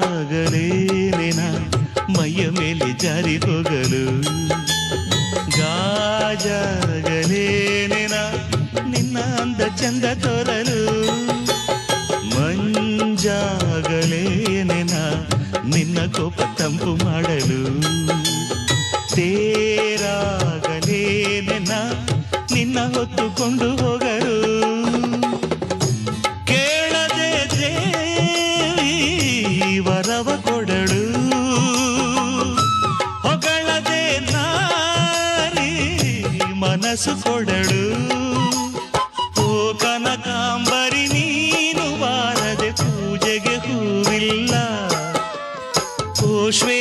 ನೀರಾಗಲೇನೆನ ಮೈಯ ಮೇಲೆ ಜಾರಿ ಹೋಗಲು ಗಾಜಾಗಲೇನೆನ ನಿನ್ನ ಅಂದ ಚಂದ ತೋರಲು ಮಂಜಾಗಲೇನೆನ ನಿನ್ನ ಕೋಪ ತಂಪು ಮಾಡಲು ತೇರಾಗಲೇನೆನ ನಿನ್ನ ಹೊತ್ತುಕೊಂಡು ಹೋಗಲು ಕೇಳದೆ ದೇವಿ ವರವ ಕೊಡಳು ಹೊಗಳದೆ ನಾರಿ ಮನಸ್ಸು ಕೊಡಳು ಓ ಕನಕಾಂಬರಿ ನೀನು ಬಾರದೆ ಪೂಜೆಗೆ ಹೂವಿಲ್ಲ ಓ ಶ್ವೇ